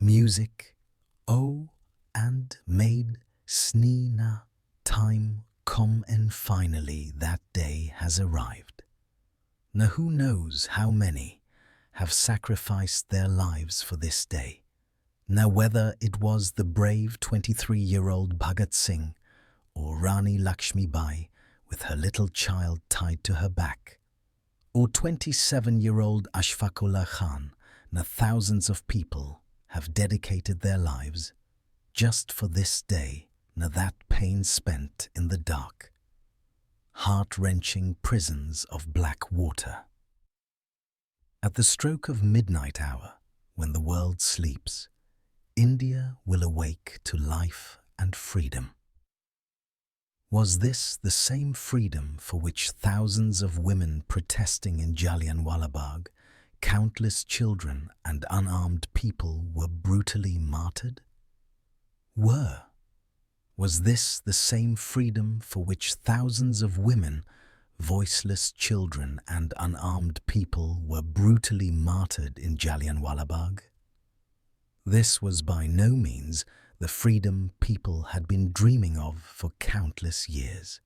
Music, oh, and made snina time come, and finally that day has arrived. Now who knows how many have sacrificed their lives for this day. Now whether it was the brave 23-year-old Bhagat Singh or Rani Lakshmi Bai with her little child tied to her back, or 27-year-old Ashfaqullah Khan, now thousands of people have dedicated their lives just for this day, now that pain spent in the dark, heart-wrenching prisons of black water. At the stroke of midnight hour, when the world sleeps, India will awake to life and freedom. Was this the same freedom for which thousands of women protesting in Jallianwala Bagh, countless children and unarmed people were brutally martyred? Was this the same freedom for which thousands of women, voiceless children and unarmed people were brutally martyred in Jallianwala Bagh? This was by no means the freedom people had been dreaming of for countless years.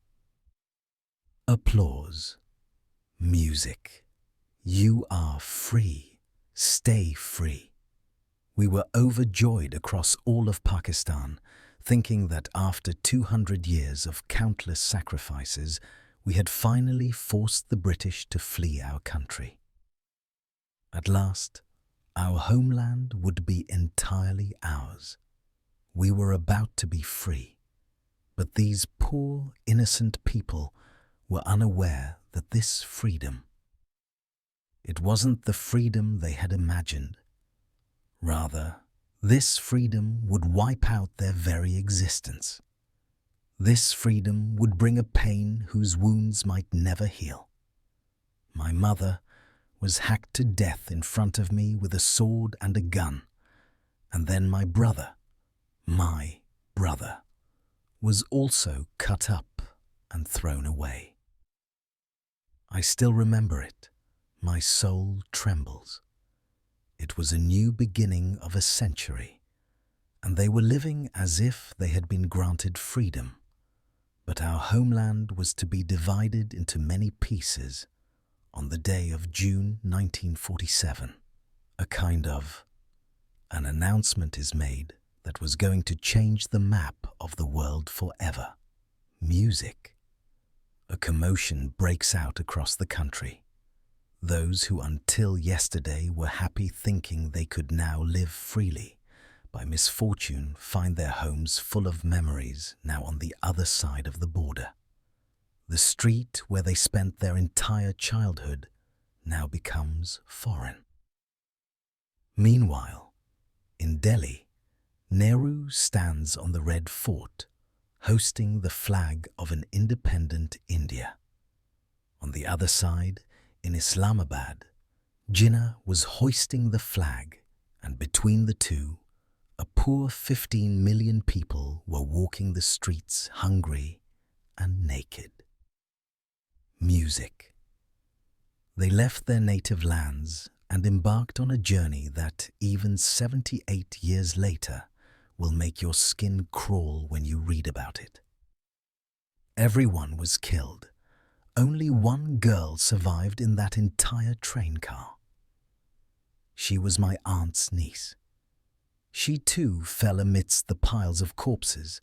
Applause. Music. You are free. Stay free. We were overjoyed across all of Pakistan, thinking that after 200 years of countless sacrifices, we had finally forced the British to flee our country. At last, our homeland would be entirely ours. We were about to be free, but these poor, innocent people were unaware that this freedom, it wasn't the freedom they had imagined. Rather, this freedom would wipe out their very existence. This freedom would bring a pain whose wounds might never heal. My mother was hacked to death in front of me with a sword and a gun, and then my brother, was also cut up and thrown away. I still remember it. My soul trembles. It was a new beginning of a century, and they were living as if they had been granted freedom. But our homeland was to be divided into many pieces on the day of June 1947. An announcement is made that was going to change the map of the world forever. Music. A commotion breaks out across the country. Those who until yesterday were happy thinking they could now live freely, by misfortune find their homes full of memories now on the other side of the border. The street where they spent their entire childhood now becomes foreign. Meanwhile, in Delhi, Nehru stands on the Red Fort, hosting the flag of an independent India. On the other side, in Islamabad, Jinnah was hoisting the flag, and between the two, a poor 15 million people were walking the streets hungry and naked. Music. They left their native lands and embarked on a journey that, even 78 years later, will make your skin crawl when you read about it. Everyone was killed. Only one girl survived in that entire train car. She was my aunt's niece. She too fell amidst the piles of corpses,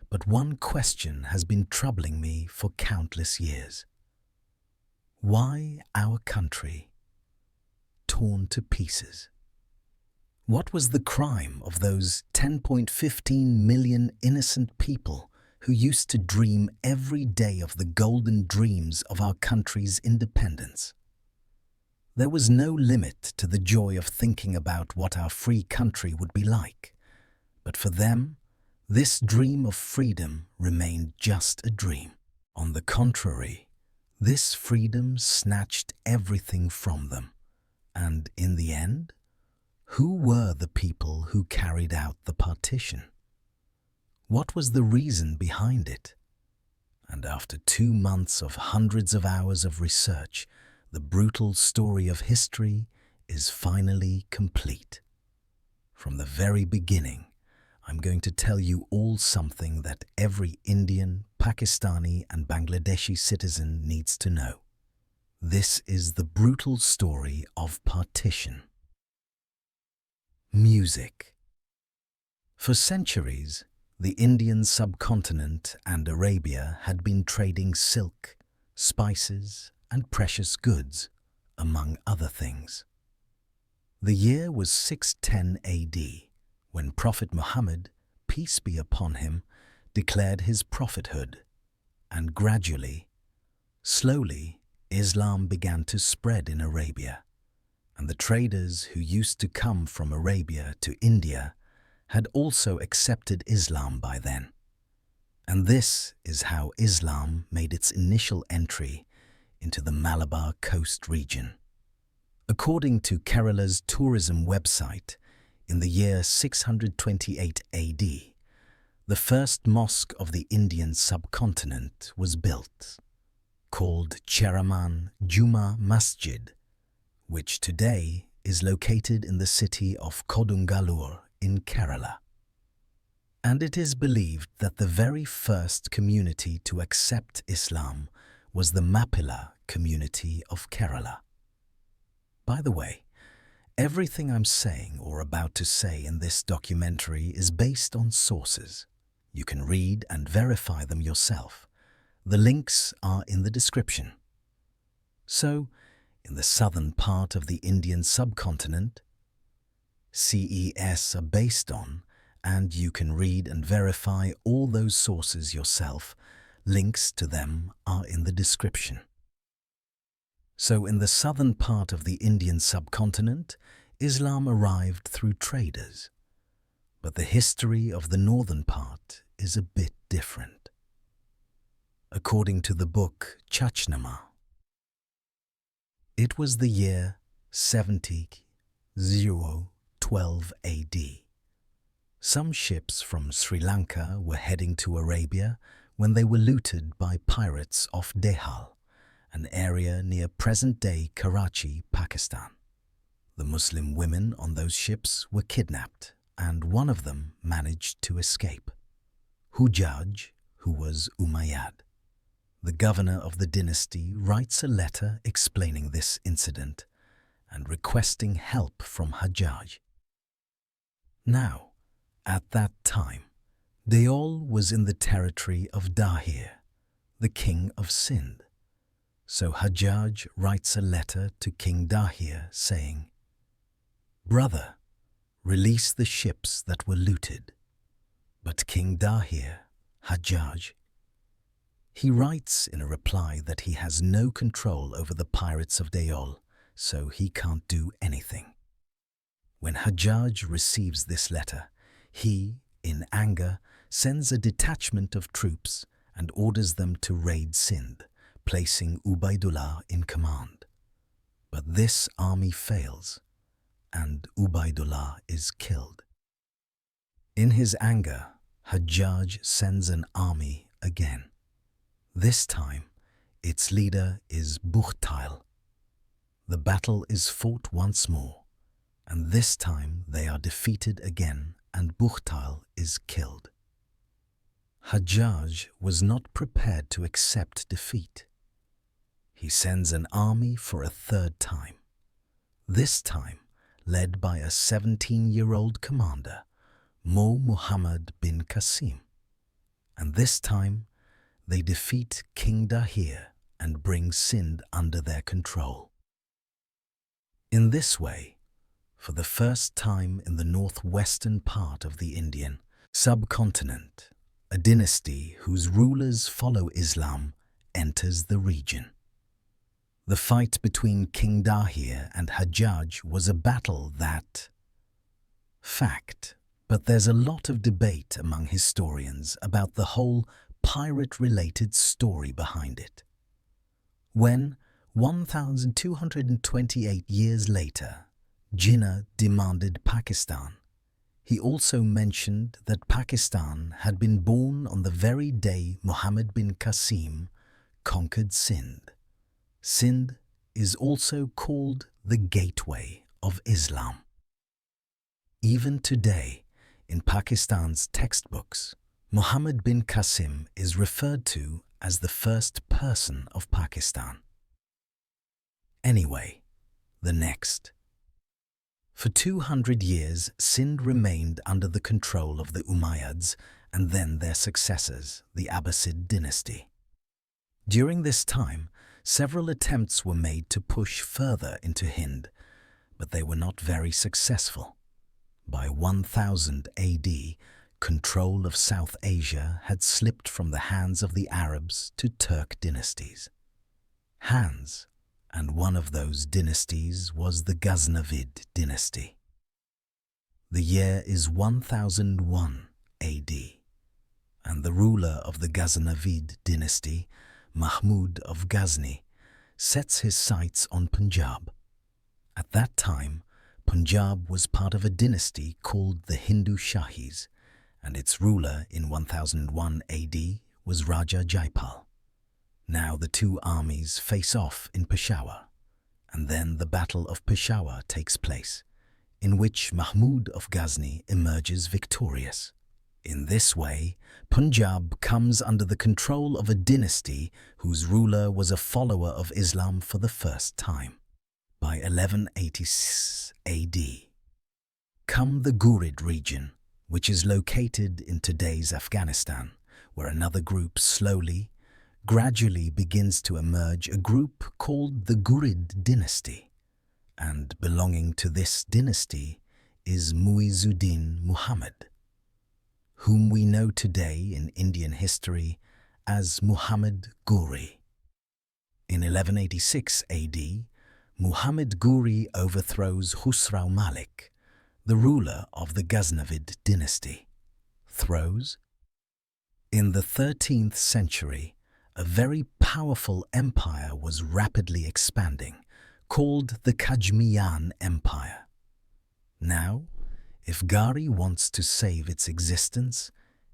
but one question has been troubling me for countless years. Why our country torn to pieces? What was the crime of those 10.15 million innocent people who used to dream every day of the golden dreams of our country's independence? There was no limit to the joy of thinking about what our free country would be like. But for them, this dream of freedom remained just a dream. On the contrary, this freedom snatched everything from them. And in the end, who were the people who carried out the partition? What was the reason behind it? And after 2 months of hundreds of hours of research, the brutal story of history is finally complete. From the very beginning, I'm going to tell you all something that every Indian, Pakistani and Bangladeshi citizen needs to know. This is the brutal story of partition. Music. For centuries, the Indian subcontinent and Arabia had been trading silk, spices and precious goods, among other things. The year was 610 AD, when Prophet Muhammad, peace be upon him, declared his prophethood, and gradually, slowly, Islam began to spread in Arabia, and the traders who used to come from Arabia to India had also accepted Islam by then. And this is how Islam made its initial entry into the Malabar coast region. According to Kerala's tourism website, in the year 628 AD, the first mosque of the Indian subcontinent was built, called Cheraman Juma Masjid, which today is located in the city of Kodungalur in Kerala. And it is believed that the very first community to accept Islam was the Mappila community of Kerala. By the way, everything I'm saying or about to say in this documentary is based on sources. You can read and verify them yourself. The links are in the description. So, in the southern part of the Indian subcontinent, CES are based on, and you can read and verify all those sources yourself. Links to them are in the description. So in the southern part of the Indian subcontinent, Islam arrived through traders. But the history of the northern part is a bit different. According to the book Chachnama, it was the year 7012 AD. Some ships from Sri Lanka were heading to Arabia when they were looted by pirates off Dehal, an area near present-day Karachi, Pakistan. The Muslim women on those ships were kidnapped, and one of them managed to escape. Hujjaj, who was Umayyad, the governor of the dynasty, writes a letter explaining this incident and requesting help from Hajjaj. Now, at that time, Deol was in the territory of Dahir, the king of Sindh. So Hajjaj writes a letter to King Dahir saying, "Brother, release the ships that were looted." But King Dahir, Hajjaj, he writes in a reply that he has no control over the pirates of Deol, so he can't do anything. When Hajjaj receives this letter, he, in anger, sends a detachment of troops and orders them to raid Sindh, placing Ubaidullah in command. But this army fails, and Ubaidullah is killed. In his anger, Hajjaj sends an army again. This time, its leader is Bukhtail. The battle is fought once more, and this time they are defeated again and Bukhtail is killed. Hajjaj was not prepared to accept defeat. He sends an army for a third time, this time led by a 17-year-old commander, Mo Muhammad bin Qasim. And this time, they defeat King Dahir and bring Sindh under their control. In this way, for the first time in the northwestern part of the Indian subcontinent, a dynasty whose rulers follow Islam enters the region. The fight between King Dahir and Hajjaj was a battle that... Fact, but there's a lot of debate among historians about the whole pirate-related story behind it. When, 1,228 years later, Jinnah demanded Pakistan, he also mentioned that Pakistan had been born on the very day Muhammad bin Qasim conquered Sindh. Sindh is also called the gateway of Islam. Even today, in Pakistan's textbooks, Muhammad bin Qasim is referred to as the first person of Pakistan. Anyway, the next. For 200 years, Sindh remained under the control of the Umayyads and then their successors, the Abbasid dynasty. During this time, several attempts were made to push further into Hind, but they were not very successful. By 1000 AD, control of South Asia had slipped from the hands of the Arabs to Turk dynasties. And one of those dynasties was the Ghaznavid dynasty. The year is 1001 AD, and the ruler of the Ghaznavid dynasty, Mahmud of Ghazni, sets his sights on Punjab. At that time, Punjab was part of a dynasty called the Hindu Shahis, and its ruler in 1001 AD was Raja Jaipal. Now the two armies face off in Peshawar, and then the Battle of Peshawar takes place, in which Mahmud of Ghazni emerges victorious. In this way, Punjab comes under the control of a dynasty whose ruler was a follower of Islam for the first time. By 1186 AD, come the Ghurid region, which is located in today's Afghanistan, where another group gradually begins to emerge, a group called the Ghurid dynasty. And belonging to this dynasty is Muizuddin Muhammad, whom we know today in Indian history as Muhammad Ghori. In 1186 AD, Muhammad Ghori overthrows Khusrau Malik, the ruler of the Ghaznavid dynasty. In the 13th century, a very powerful empire was rapidly expanding, called the Kajmiyan Empire. Now, if Ghari wants to save its existence,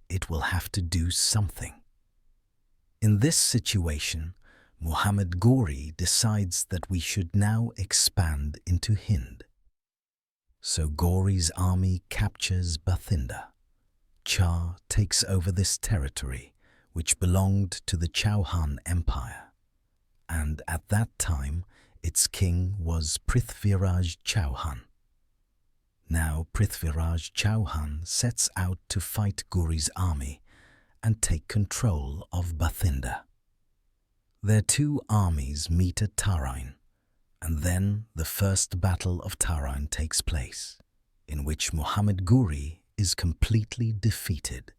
it will have to do something. In this situation, Muhammad Ghori decides that we should now expand into Hind. So Ghori's army captures Bathinda. Shah takes over this territory, which belonged to the Chauhan Empire, and at that time its king was Prithviraj Chauhan. Now Prithviraj Chauhan sets out to fight Ghori's army and take control of Bathinda. Their two armies meet at Tarain, and then the first battle of Tarain takes place, in which Muhammad Ghori is completely defeated.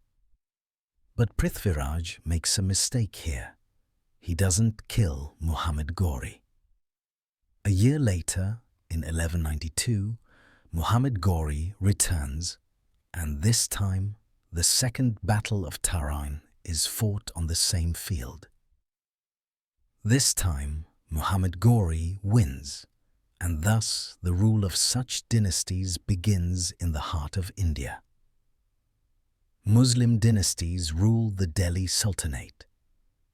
But Prithviraj makes a mistake here. He doesn't kill Muhammad Ghori. A year later, in 1192, Muhammad Ghori returns, and this time the second battle of Tarain is fought on the same field. This time, Muhammad Ghori wins, and thus the rule of such dynasties begins in the heart of India. Muslim dynasties rule the Delhi Sultanate.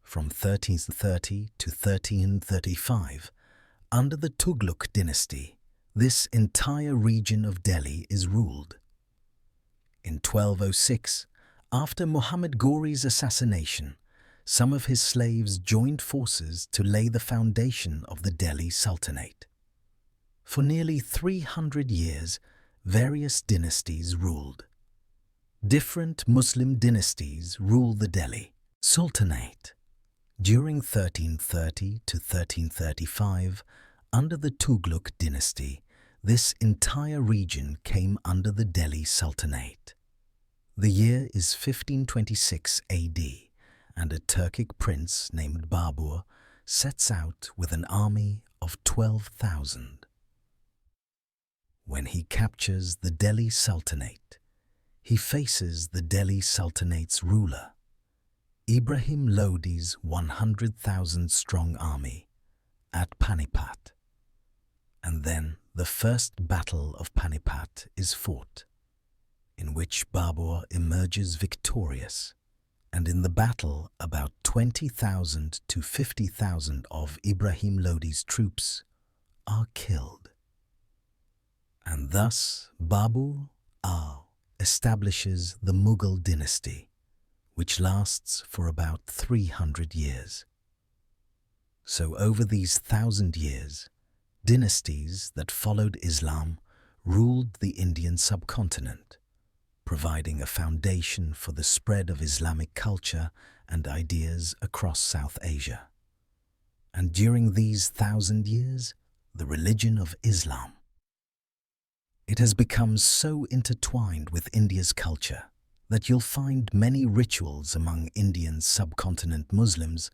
From 1330 to 1335, under the Tughlaq dynasty, this entire region of Delhi is ruled. In 1206, after Muhammad Ghori's assassination, some of his slaves joined forces to lay the foundation of the Delhi Sultanate. For nearly 300 years, various dynasties ruled. Different Muslim dynasties ruled the Delhi Sultanate. During 1330 to 1335, under the Tughlaq dynasty, this entire region came under the Delhi Sultanate. The year is 1526 AD, and a Turkic prince named Babur sets out with an army of 12,000. When he captures the Delhi Sultanate, he faces the Delhi Sultanate's ruler, Ibrahim Lodi's 100,000-strong army at Panipat. And then the first battle of Panipat is fought, in which Babur emerges victorious, and in the battle about 20,000 to 50,000 of Ibrahim Lodi's troops are killed. And thus Babur establishes the Mughal dynasty, which lasts for about 300 years. So over these 1,000 years, dynasties that followed Islam ruled the Indian subcontinent, providing a foundation for the spread of Islamic culture and ideas across South Asia. And during these 1,000 years, the religion of Islam, it has become so intertwined with India's culture that you'll find many rituals among Indian subcontinent Muslims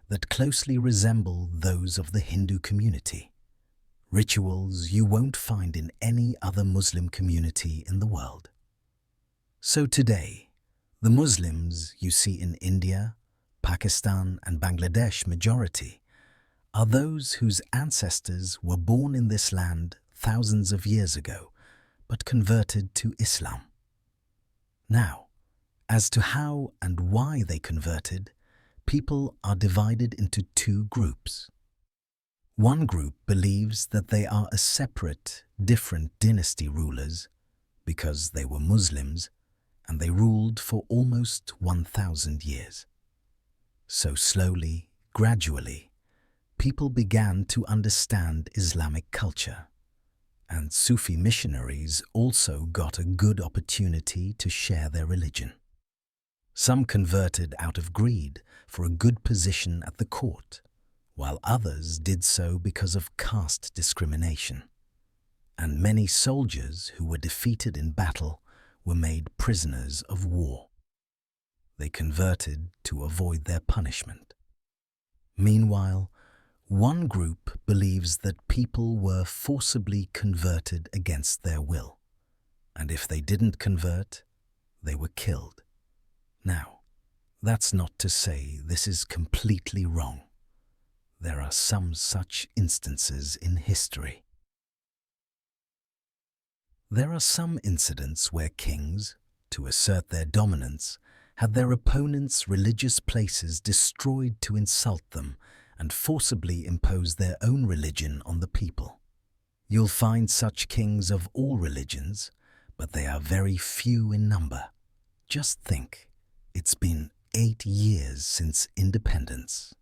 that closely resemble those of the Hindu community. Rituals you won't find in any other Muslim community in the world. So today, the Muslims you see in India, Pakistan and Bangladesh majority are those whose ancestors were born in this land thousands of years ago, but converted to Islam. Now, as to how and why they converted, people are divided into two groups. One group believes that they are a separate, different dynasty rulers because they were Muslims and they ruled for almost 1,000 years. So slowly, gradually, people began to understand Islamic culture, and Sufi missionaries also got a good opportunity to share their religion. Some converted out of greed for a good position at the court, while others did so because of caste discrimination. And many soldiers who were defeated in battle were made prisoners of war. They converted to avoid their punishment. Meanwhile, one group believes that people were forcibly converted against their will, and if they didn't convert, they were killed. Now, that's not to say this is completely wrong. There are some such instances in history. There are some incidents where kings, to assert their dominance, had their opponents' religious places destroyed to insult them and forcibly impose their own religion on the people. You'll find such kings of all religions, but they are very few in number. Just think, it's been 8 years since independence.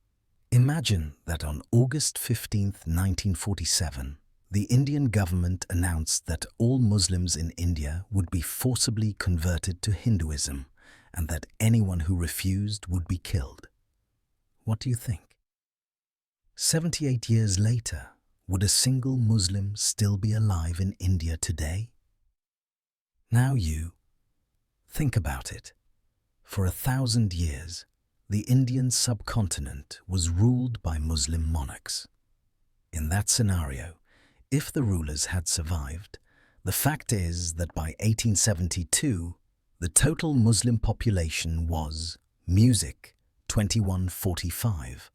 Imagine that on August 15, 1947, the Indian government announced that all Muslims in India would be forcibly converted to Hinduism and that anyone who refused would be killed. What do you think? 78 years later, would a single Muslim still be alive in India today? Now you think about it. For 1,000 years, the Indian subcontinent was ruled by Muslim monarchs. In that scenario, if the rulers had survived, the fact is that by 1872, the total Muslim population was, music, 2145.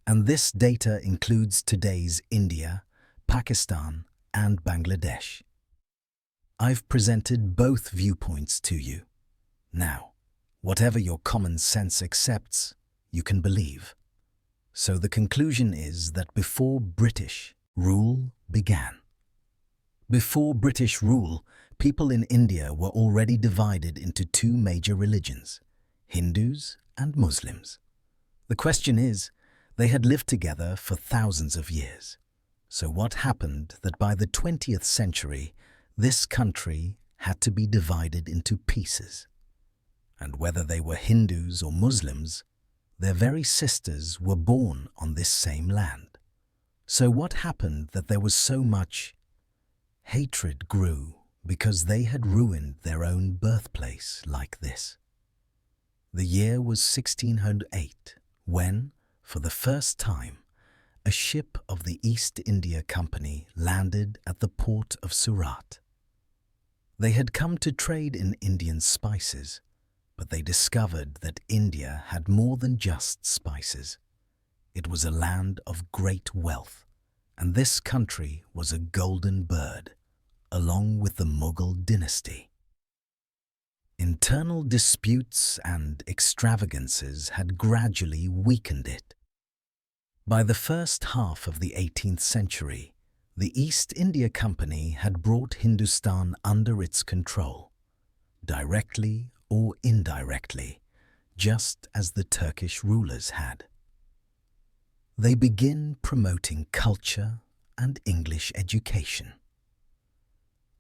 And this data includes today's India, Pakistan, and Bangladesh. I've presented both viewpoints to you. Now, whatever your common sense accepts, you can believe. So the conclusion is that before British rule began. Before British rule, people in India were already divided into two major religions, Hindus and Muslims. The question is, they had lived together for thousands of years. So what happened that by the 20th century, this country had to be divided into pieces? And whether they were Hindus or Muslims, their very sisters were born on this same land. So what happened that there was so much hatred grew because they had ruined their own birthplace like this? The year was 1608 when, for the first time, a ship of the East India Company landed at the port of Surat. They had come to trade in Indian spices, but they discovered that India had more than just spices. It was a land of great wealth, and this country was a golden bird, along with the Mughal dynasty. Internal disputes and extravagances had gradually weakened it. By the first half of the 18th century, the East India Company had brought Hindustan under its control, directly or indirectly, just as the Turkish rulers had. They begin promoting culture and English education.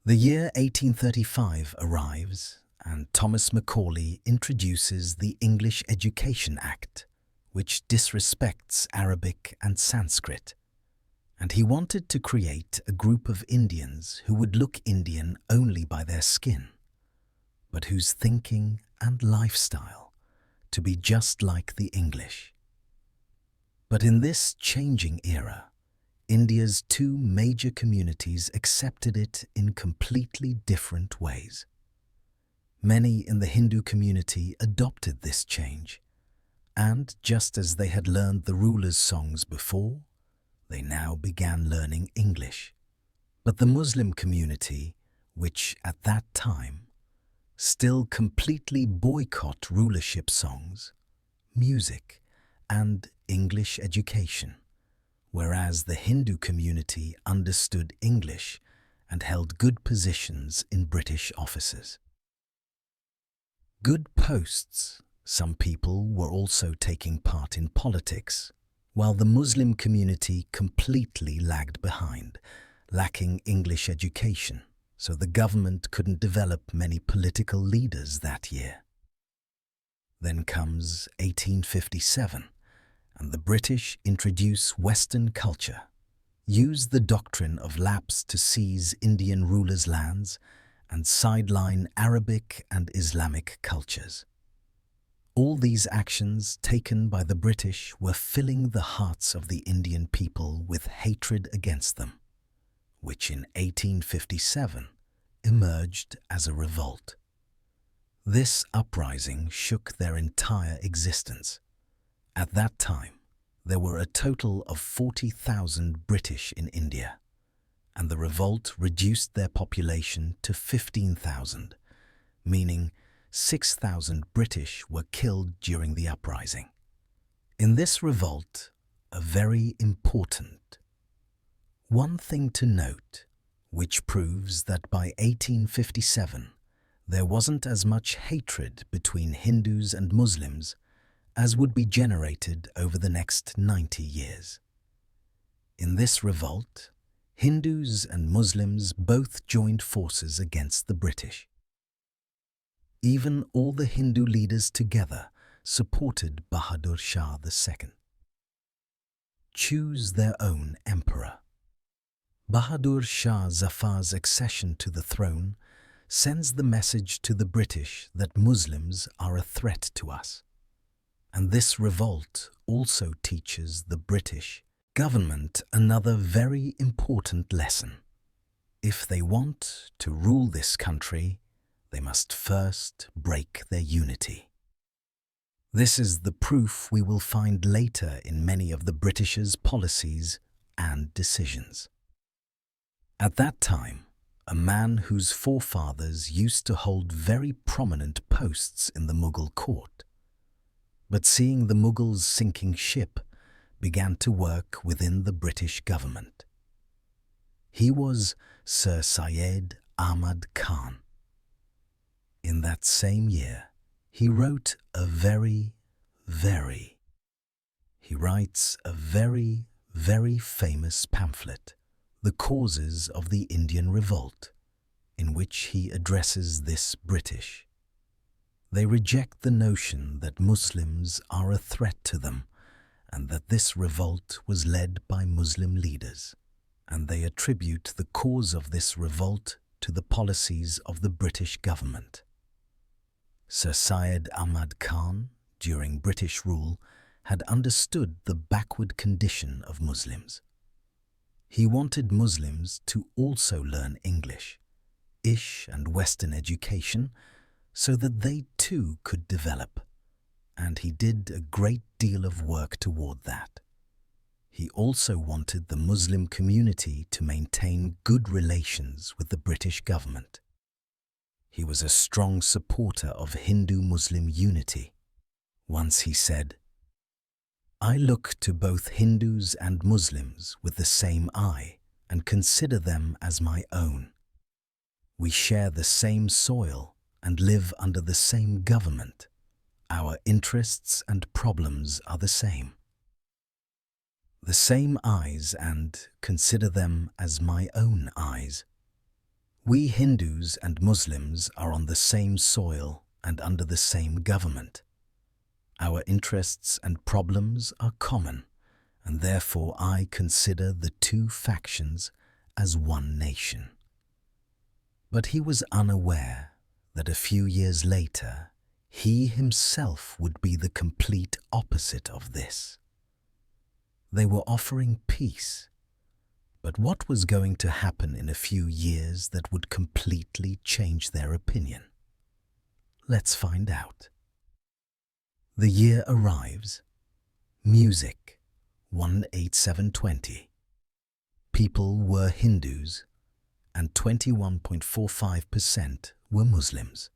The year 1835 arrives, and Thomas Macaulay introduces the English Education Act, which disrespects Arabic and Sanskrit, and he wanted to create a group of Indians who would look Indian only by their skin, but whose thinking and lifestyle to be just like the English. But in this changing era, India's two major communities accepted it in completely different ways. Many in the Hindu community adopted this change, and just as they had learned the rulers' songs before, they now began learning English. But the Muslim community, which at that time still completely boycott rulership songs, music, and English education, whereas the Hindu community understood English and held good positions in British offices. Good posts. Some people were also taking part in politics, while the Muslim community completely lagged behind, lacking English education, so the government couldn't develop many political leaders that year. Then comes 1857, and the British introduce Western culture, use the doctrine of lapse to seize Indian rulers' lands, and sideline Arabic and Islamic cultures. All these actions taken by the British were filling the hearts of the Indian people with hatred against them, which in 1857 emerged as a revolt. This uprising shook their entire existence. At that time, there were a total of 40,000 British in India, and the revolt reduced their population to 15,000, meaning 6,000 British were killed during the uprising. In this revolt, a very important one thing to note, which proves that by 1857 there wasn't as much hatred between Hindus and Muslims as would be generated over the next 90 years. In this revolt, Hindus and Muslims both joined forces against the British. Even all the Hindu leaders together supported Bahadur Shah II. Choose their own emperor. Bahadur Shah Zafar's accession to the throne sends the message to the British that Muslims are a threat to us. And this revolt also teaches the British government another very important lesson. If they want to rule this country, they must first break their unity. This is the proof we will find later in many of the British's policies and decisions. At that time, a man whose forefathers used to hold very prominent posts in the Mughal court, but seeing the Mughals' sinking ship, began to work within the British government. He was Sir Syed Ahmad Khan. In that same year, he writes a very, very famous pamphlet, The Causes of the Indian Revolt, in which he addresses this British. They reject the notion that Muslims are a threat to them and that this revolt was led by Muslim leaders, and they attribute the cause of this revolt to the policies of the British government. Sir Syed Ahmad Khan, during British rule, had understood the backward condition of Muslims. He wanted Muslims to also learn English, Ish and Western education, so that they too could develop, and he did a great deal of work toward that. He also wanted the Muslim community to maintain good relations with the British government. He was a strong supporter of Hindu-Muslim unity. Once he said, "I look to both Hindus and Muslims with the same eye and consider them as my own. We share the same soil and live under the same government, our interests and problems are the same. The same eyes, and consider them as my own eyes. We Hindus and Muslims are on the same soil and under the same government. Our interests and problems are common, and therefore I consider the two factions as one nation. But he was unaware that a few years later he himself would be the complete opposite of this. They were offering peace, but what was going to happen in a few years that would completely change their opinion? Let's find out. The year arrives. Music, 18720. People were Hindus, and 21.45% were Muslims.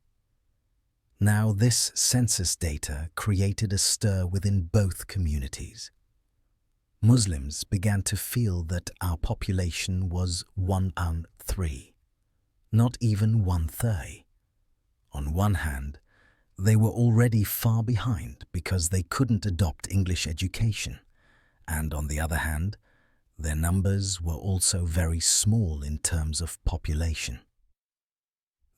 Now this census data created a stir within both communities. Muslims began to feel that our population was 1/3, not even 1/3. On one hand, they were already far behind because they couldn't adopt English education, and on the other hand, their numbers were also very small in terms of population.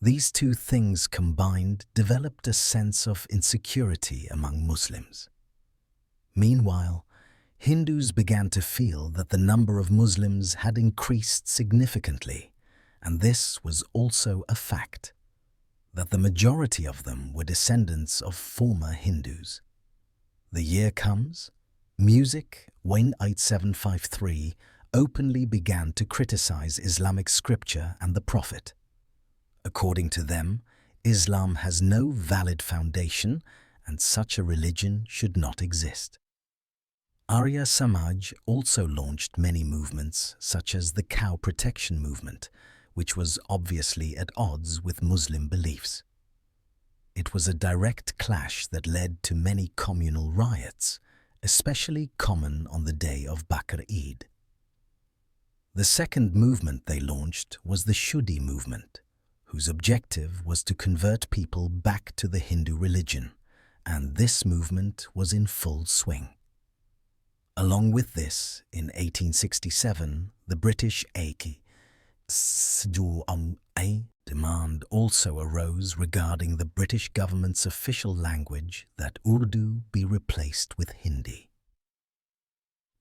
These two things combined developed a sense of insecurity among Muslims. Meanwhile, Hindus began to feel that the number of Muslims had increased significantly, and this was also a fact, that the majority of them were descendants of former Hindus. The year comes, Music 18753 openly began to criticize Islamic scripture and the Prophet. According to them, Islam has no valid foundation and such a religion should not exist. Arya Samaj also launched many movements such as the cow protection movement, which was obviously at odds with Muslim beliefs. It was a direct clash that led to many communal riots, especially common on the day of Bakr Eid. The second movement they launched was the Shuddhi movement, whose objective was to convert people back to the Hindu religion, and this movement was in full swing. Along with this, in 1867, the British demand also arose regarding the British government's official language that Urdu be replaced with Hindi.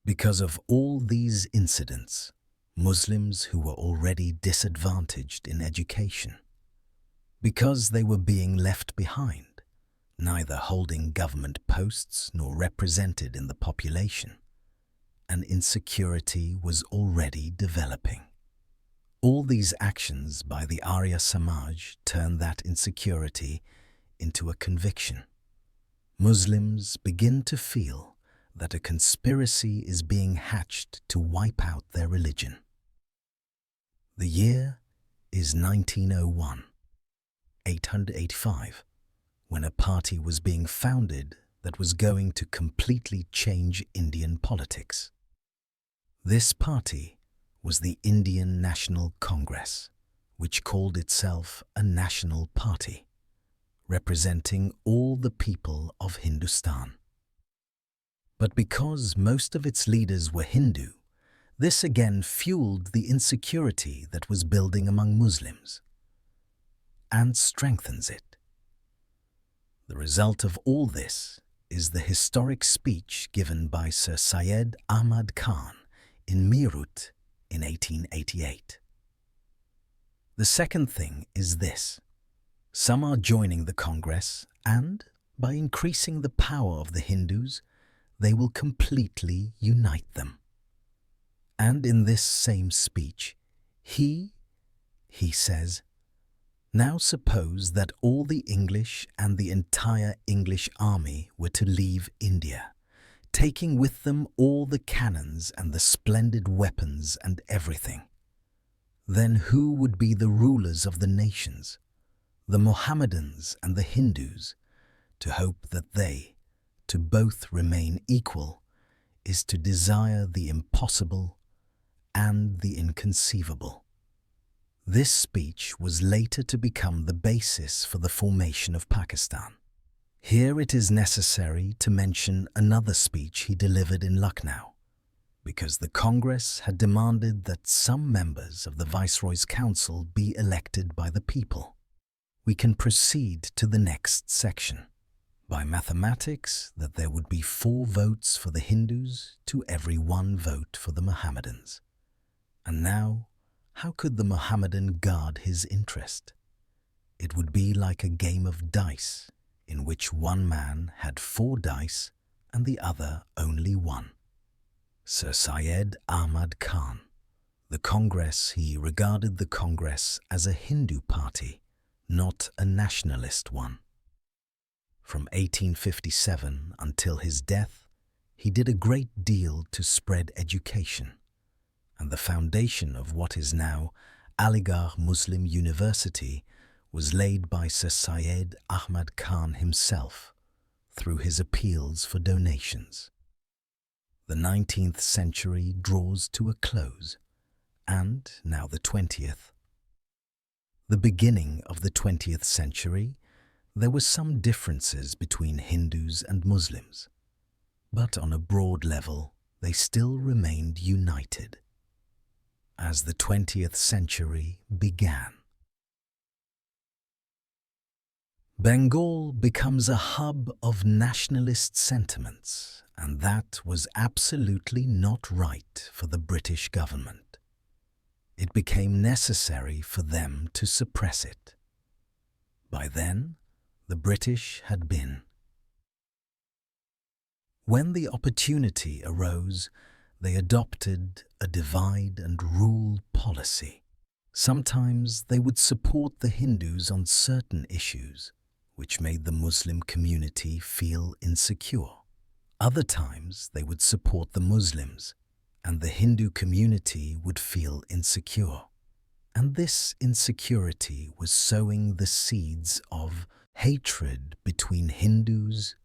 Because of all these incidents, Muslims who were already disadvantaged in education, because they were being left behind, neither holding government posts nor represented in the population, an insecurity was already developing. All these actions by the Arya Samaj turned that insecurity into a conviction. Muslims begin to feel that a conspiracy is being hatched to wipe out their religion. The year is 1901, 885, when a party was being founded that was going to completely change Indian politics. This party was the Indian National Congress, which called itself a national party, representing all the people of Hindustan. But because most of its leaders were Hindu, this again fueled the insecurity that was building among Muslims and strengthens it. The result of all this is the historic speech given by Sir Syed Ahmad Khan in Meerut in 1888. The second thing is this: some are joining the Congress, and by increasing the power of the Hindus, they will completely unite them. And in this same speech, he says, now suppose that all the English and the entire English army were to leave India, taking with them all the cannons and the splendid weapons and everything. Then who would be the rulers of the nations, the Mohammedans and the Hindus? To hope that they, to both remain equal, is to desire the impossible and the inconceivable. This speech was later to become the basis for the formation of Pakistan. Here it is necessary to mention another speech he delivered in Lucknow, because the Congress had demanded that some members of the Viceroy's Council be elected by the people. We can proceed to the next section. By mathematics, that there would be 4 votes for the Hindus to every 1 vote for the Mohammedans. And now, how could the Mohammedan guard his interest? It would be like a game of dice, in which one man had 4 dice and the other only 1. Sir Syed Ahmad Khan. He regarded the Congress as a Hindu party, not a nationalist one. From 1857 until his death, he did a great deal to spread education, and the foundation of what is now Aligarh Muslim University was laid by Sir Syed Ahmad Khan himself through his appeals for donations. The 19th century draws to a close, and now the 20th. The beginning of the 20th century, there were some differences between Hindus and Muslims, but on a broad level, they still remained united. As the 20th century began, Bengal becomes a hub of nationalist sentiments, and that was absolutely not right for the British government. It became necessary for them to suppress it. By then, the British had been. When the opportunity arose, they adopted a divide and rule policy. Sometimes they would support the Hindus on certain issues, which made the Muslim community feel insecure. Other times they would support the Muslims, and the Hindu community would feel insecure. And this insecurity was sowing the seeds of hatred between Hindus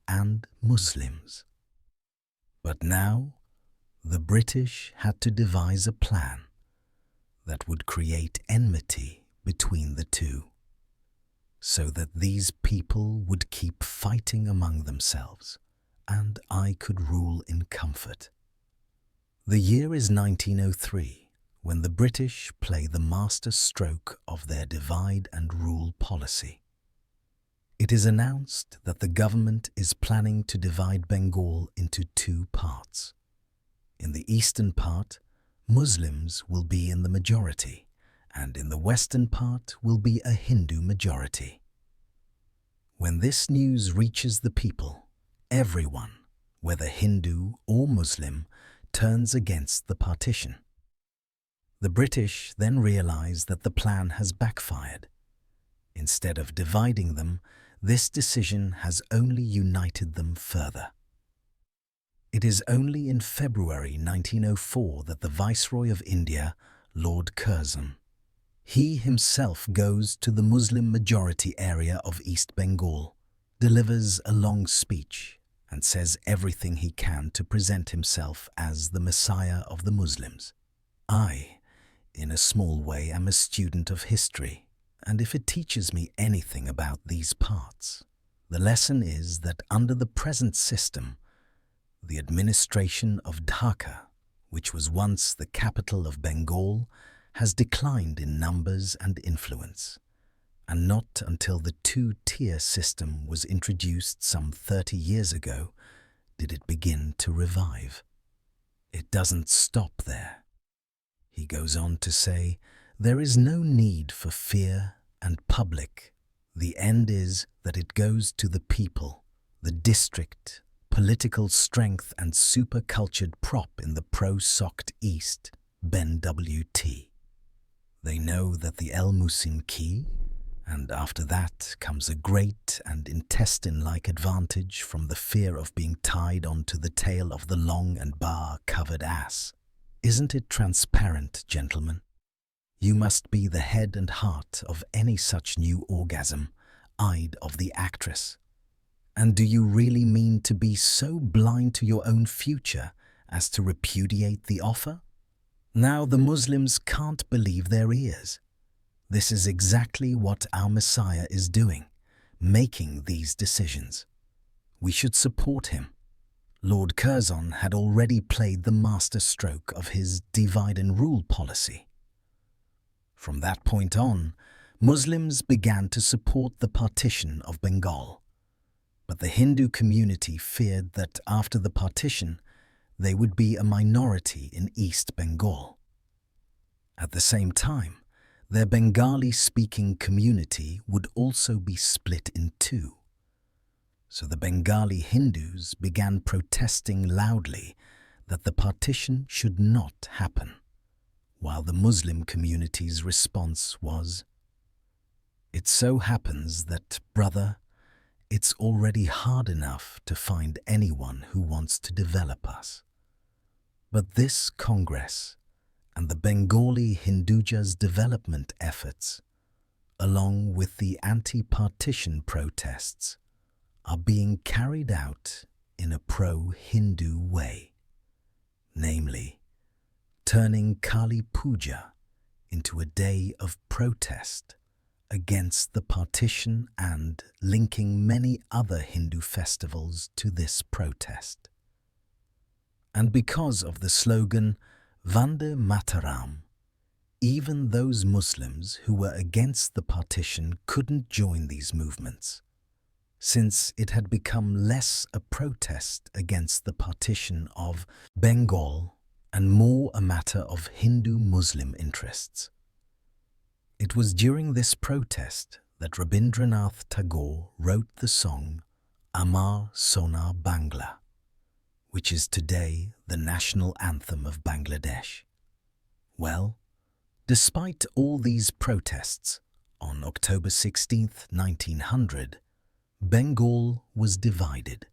and Muslims. But now, the British had to devise a plan that would create enmity between the two, so that these people would keep fighting among themselves, and I could rule in comfort. The year is 1903, when the British play the master stroke of their divide and rule policy. It is announced that the government is planning to divide Bengal into 2 parts. In the eastern part, Muslims will be in the majority, and in the western part will be a Hindu majority. When this news reaches the people, everyone, whether Hindu or Muslim, turns against the partition. The British then realize that the plan has backfired. Instead of dividing them, this decision has only united them further. It is only in February 1904 that the Viceroy of India, Lord Curzon, he himself goes to the Muslim majority area of East Bengal, delivers a long speech, and says everything he can to present himself as the Messiah of the Muslims. I, in a small way, am a student of history, and if it teaches me anything about these parts, the lesson is that under the present system, the administration of Dhaka, which was once the capital of Bengal, has declined in numbers and influence, and not until the 2-tier system was introduced some 30 years ago did it begin to revive. It doesn't stop there. He goes on to say, there is no need for fear and public. The end is that it goes to the people, the district, political strength and super-cultured prop in the pro-socked East, Ben WT. They know that the El Musin key, and after that comes a great and intestine-like advantage from the fear of being tied onto the tail of the long and bar-covered ass. Isn't it transparent, gentlemen? You must be the head and heart of any such new orgasm, eyed of the actress. And do you really mean to be so blind to your own future as to repudiate the offer? Now the Muslims can't believe their ears. This is exactly what our Messiah is doing, making these decisions. We should support him. Lord Curzon had already played the master stroke of his divide and rule policy. From that point on, Muslims began to support the partition of Bengal. But the Hindu community feared that after the partition, they would be a minority in East Bengal. At the same time, their Bengali-speaking community would also be split in two. So the Bengali Hindus began protesting loudly that the partition should not happen, while the Muslim community's response was, "It so happens that, brother, it's already hard enough to find anyone who wants to develop us. But this Congress and the Bengali Hindujas' development efforts, along with the anti-partition protests, are being carried out in a pro-Hindu way, namely, turning Kali Puja into a day of protest against the partition and linking many other Hindu festivals to this protest. And because of the slogan Vande Mataram, even those Muslims who were against the partition couldn't join these movements, since it had become less a protest against the partition of Bengal and more a matter of Hindu-Muslim interests. It was during this protest that Rabindranath Tagore wrote the song Amar Sona Bangla, which is today the national anthem of Bangladesh. Well, despite all these protests, on October 16, 1900, Bengal was divided.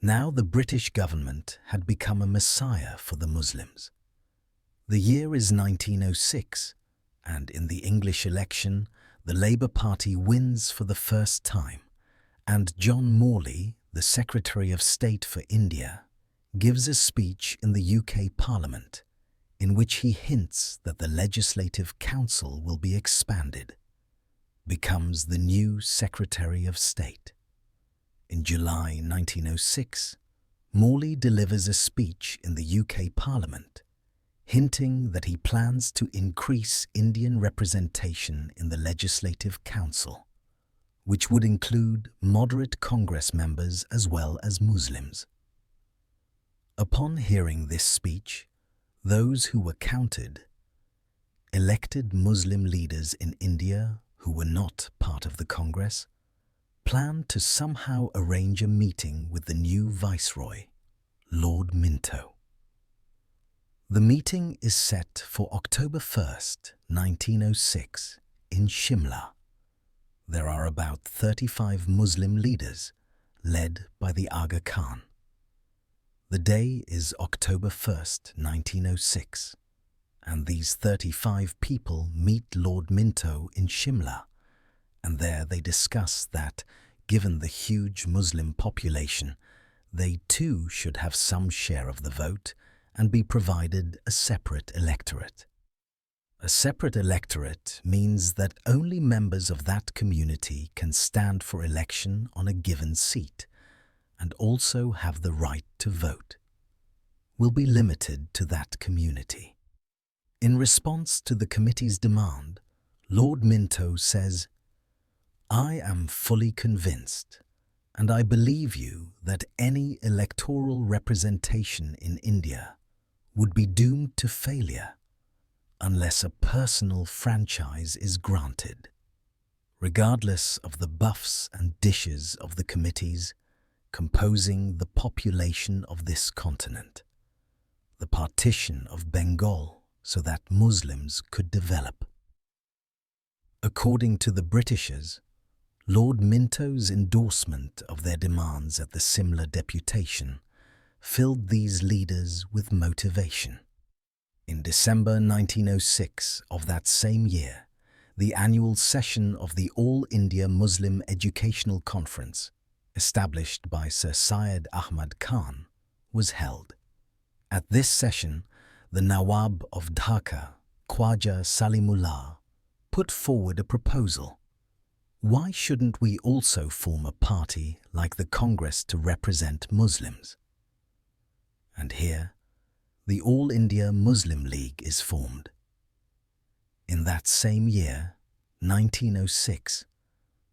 Now the British government had become a messiah for the Muslims. The year is 1906, and in the English election, the Labour Party wins for the first time, and John Morley, the Secretary of State for India, gives a speech in the UK Parliament in which he hints that the Legislative Council will be expanded, becomes the new Secretary of State. In July 1906, Morley delivers a speech in the UK Parliament hinting that he plans to increase Indian representation in the Legislative Council, which would include moderate Congress members as well as Muslims. Upon hearing this speech, those who were counted, elected Muslim leaders in India who were not part of the Congress, planned to somehow arrange a meeting with the new Viceroy, Lord Minto. The meeting is set for October 1st, 1906, in Shimla. There are about 35 Muslim leaders, led by the Aga Khan. The day is October 1st, 1906, and these 35 people meet Lord Minto in Shimla, and there they discuss that, given the huge Muslim population, they too should have some share of the vote and be provided a separate electorate. A separate electorate means that only members of that community can stand for election on a given seat and also have the right to vote. Will be limited to that community. In response to the committee's demand, Lord Minto says, "I am fully convinced, and I believe you that any electoral representation in India would be doomed to failure unless a personal franchise is granted, regardless of the buffs and dishes of the committees composing the population of this continent, the partition of Bengal so that Muslims could develop." According to the Britishers, Lord Minto's endorsement of their demands at the Simla deputation filled these leaders with motivation. In December 1906 of that same year, the annual session of the All India Muslim Educational Conference, established by Sir Syed Ahmad Khan, was held. At this session, the Nawab of Dhaka, Khwaja Salimullah, put forward a proposal. Why shouldn't we also form a party like the Congress to represent Muslims? And here, the All India Muslim League is formed. In that same year, 1906,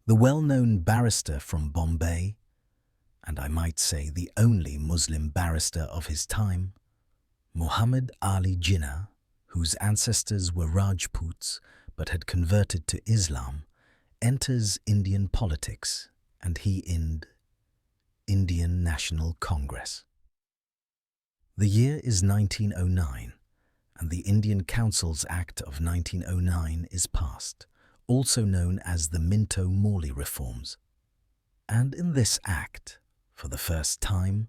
the well-known barrister from Bombay, and I might say the only Muslim barrister of his time, Muhammad Ali Jinnah, whose ancestors were Rajputs but had converted to Islam, enters Indian politics, and he in Indian National Congress. The year is 1909, and the Indian Councils Act of 1909 is passed, also known as the Minto-Morley Reforms. And in this act, for the first time,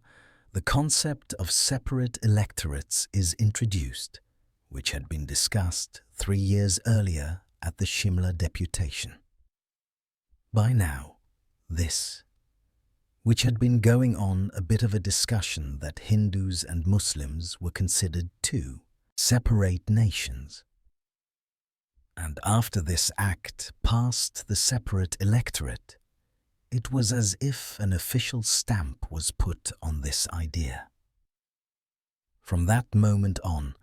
the concept of separate electorates is introduced, which had been discussed 3 years earlier at the Shimla deputation. By now, this, which had been going on a bit of a discussion that Hindus and Muslims were considered two separate nations. And after this act passed the separate electorate, it was as if an official stamp was put on this idea. From that moment on,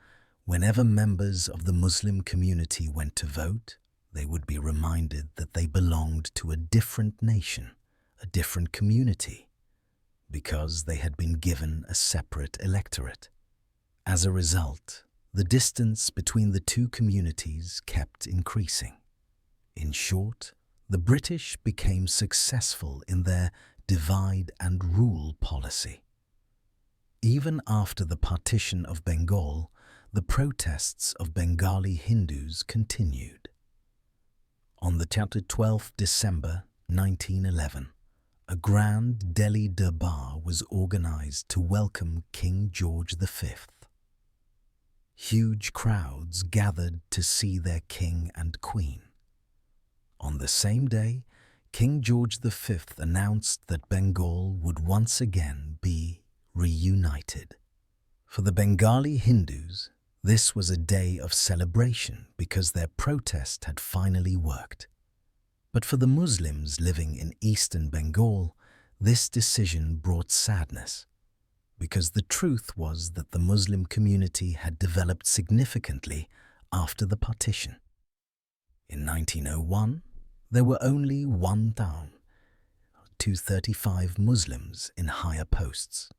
whenever members of the Muslim community went to vote, they would be reminded that they belonged to a different nation, a different community, because they had been given a separate electorate. As a result, the distance between the two communities kept increasing. In short, the British became successful in their divide and rule policy. Even after the partition of Bengal, the protests of Bengali Hindus continued. On the 12th December 1911, a grand Delhi Durbar was organized to welcome King George V. Huge crowds gathered to see their king and queen. On the same day, King George V announced that Bengal would once again be reunited. For the Bengali Hindus, this was a day of celebration because their protest had finally worked. But for the Muslims living in eastern Bengal, this decision brought sadness, because the truth was that the Muslim community had developed significantly after the partition. In 1901, there were only 1,235 Muslims in higher posts.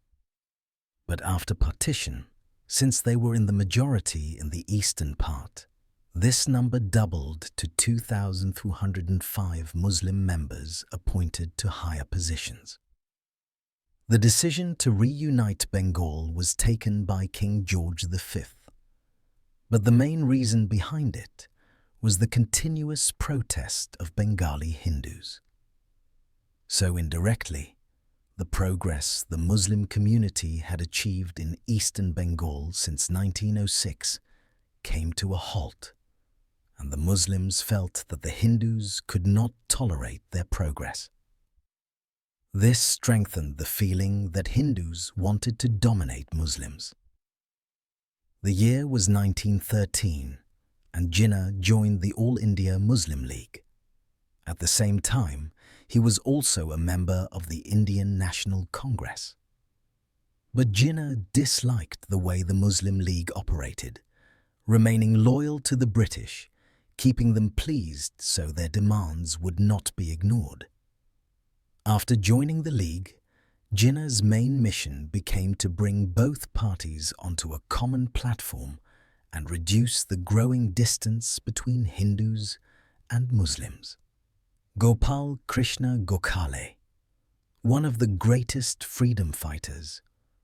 But after partition, since they were in the majority in the eastern part, this number doubled to 2,205 Muslim members appointed to higher positions. The decision to reunite Bengal was taken by King George V, but the main reason behind it was the continuous protest of Bengali Hindus. So indirectly, the progress the Muslim community had achieved in eastern Bengal since 1906 came to a halt, and the Muslims felt that the Hindus could not tolerate their progress. This strengthened the feeling that Hindus wanted to dominate Muslims. The year was 1913, and Jinnah joined the All India Muslim League. At the same time, he was also a member of the Indian National Congress. But Jinnah disliked the way the Muslim League operated, remaining loyal to the British, keeping them pleased so their demands would not be ignored. After joining the League, Jinnah's main mission became to bring both parties onto a common platform and reduce the growing distance between Hindus and Muslims. Gopal Krishna Gokhale, one of the greatest freedom fighters,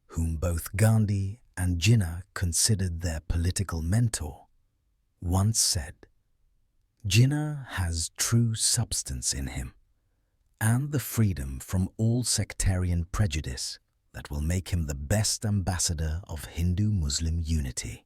whom both Gandhi and Jinnah considered their political mentor, once said, "Jinnah has true substance in him, and the freedom from all sectarian prejudice that will make him the best ambassador of Hindu-Muslim unity."